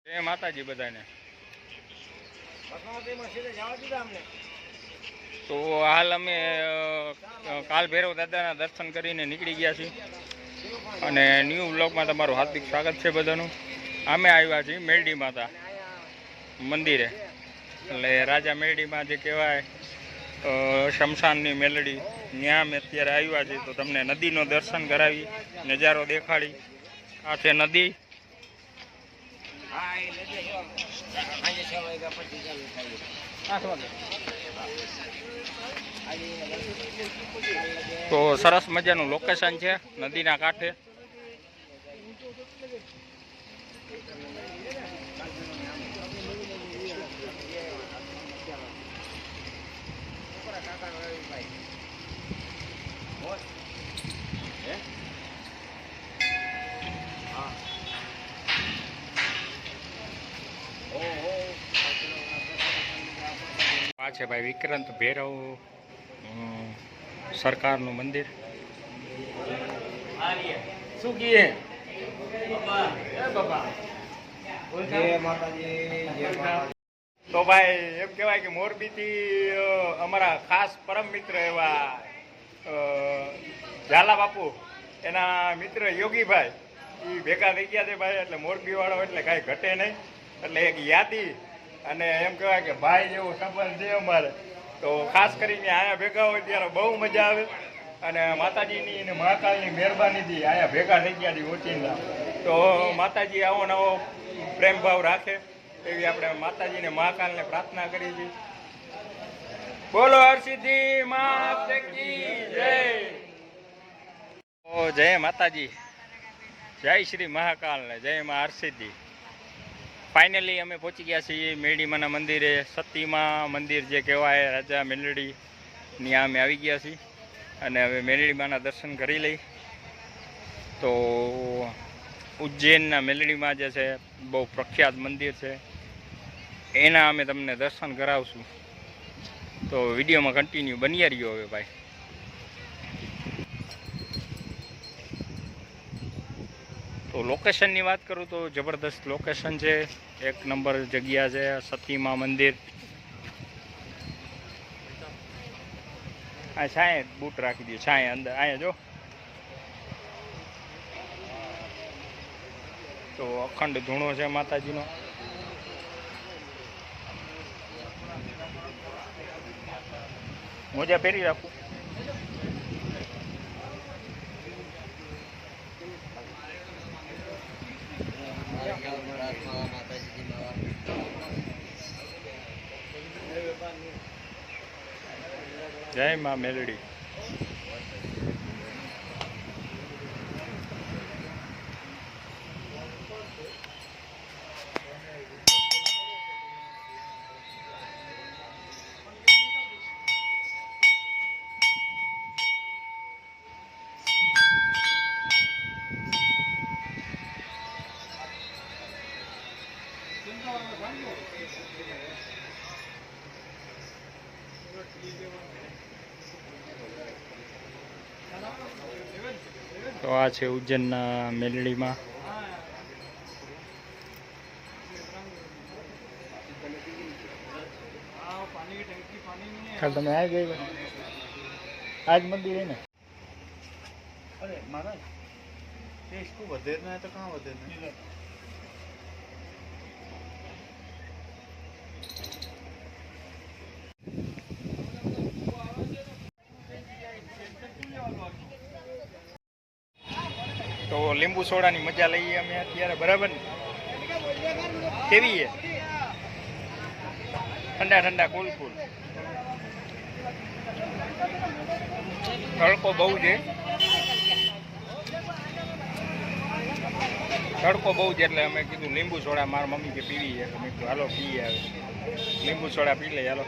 જય માતાજી બધાને। તો હાલ અમે કાલ ભૈરવ દાદાના દર્શન કરીને નીકળી ગયા છીએ અને ન્યૂ વ્લોગમાં તમારું હાર્દિક સ્વાગત છે બધાનું। અમે આવ્યા છીએ મેરડી માતા મંદિરે, એટલે રાજા મેરડીમાં જે કહેવાય શમશાનની મેલડી, ત્યાં અમે અત્યારે આવ્યા છીએ। તો તમને નદીનો દર્શન કરાવી, નજારો દેખાડી। આ છે નદી। તો સરસ મજાનું લોકેશન છે નદીના કાંઠે। આ છે ભાઈ વિક્રાંત ભૈરવ સરકારનું મંદિર। શું કીએ તો ભાઈ એમ કહેવાય કે મોરબીથી અમારા ખાસ પરમ મિત્ર એવા ઝાલા બાપુ, એના મિત્ર યોગીભાઈ એ ભેગા થઈ ગયા છે ભાઈ। એટલે મોરબી વાળો એટલે કાંઈ ઘટે નહીં, એટલે એક યાદી અને એમ કહેવાય કે ભાઈ જેવો સંબંધ છે અમારે। તો ખાસ કરીને અહીંયા ભેગા હોય ત્યારે બહુ મજા આવે અને માતાજીની અને મહાકાળની મહેરબાનીથી અહીંયા ભેગા થઈ ગયા છે ઓચિંતા। તો માતાજી આવો નવો પ્રેમ ભાવ રાખે એવી આપણે માતાજીને મહાકાળને પ્રાર્થના કરી છે। બોલો હરસિદ્ધિ માતા કી જય। ઓ જય માતાજી, જય શ્રી મહાકાળને, જય મા હરસિદ્ધિ। ફાઇનલી અમે પહોંચી ગયા છીએ મેરડીમાના મંદિરે। સતીમાં મંદિર જે કહેવાય રાજા મેલડીની, અમે આવી ગયા છીએ અને હવે મેરડીમાના દર્શન કરી લઈ। તો ઉજ્જૈનના મેલડીમાં જે છે બહુ પ્રખ્યાત મંદિર છે, એના અમે તમને દર્શન કરાવશું। તો વિડીયોમાં કન્ટિન્યુ બન્યા રહ્યો હવે ભાઈ। તો લોકેશનની વાત કરું તો જબરદસ્ત લોકેશન છે, એક નંબર જગ્યા છે સતીમાં મંદિર। આ છાંય બૂટ રાખી દે, છાંય અંદર અહીંયા જો। તો અખંડ ધૂણો છે માતાજીનો। મોજા પહેરી રાખું। જય મા મેલડી। તો આ છે ઉજ્જૈનના મેલડીમાં। કાલ તમે આવી ગઈ આજ મંદિર ને? અરે મહારાજ ટેસ્ટ को વધે ના તો કहाँ વધે ના? તો લીંબુ સોડાની મજા લઈએ અમે અત્યારે, બરાબર ને? કેવી છે? ઠંડા ઠંડા કુલ કુલ। તડકો બહુ છે, તડકો બહુ છે એટલે અમે કીધું લીંબુ સોડા, મારા મમ્મી કે પીવી છે, તો મેં કીધું હાલો પીએ, આવે લીંબુ સોડા પી લઈએ હાલો।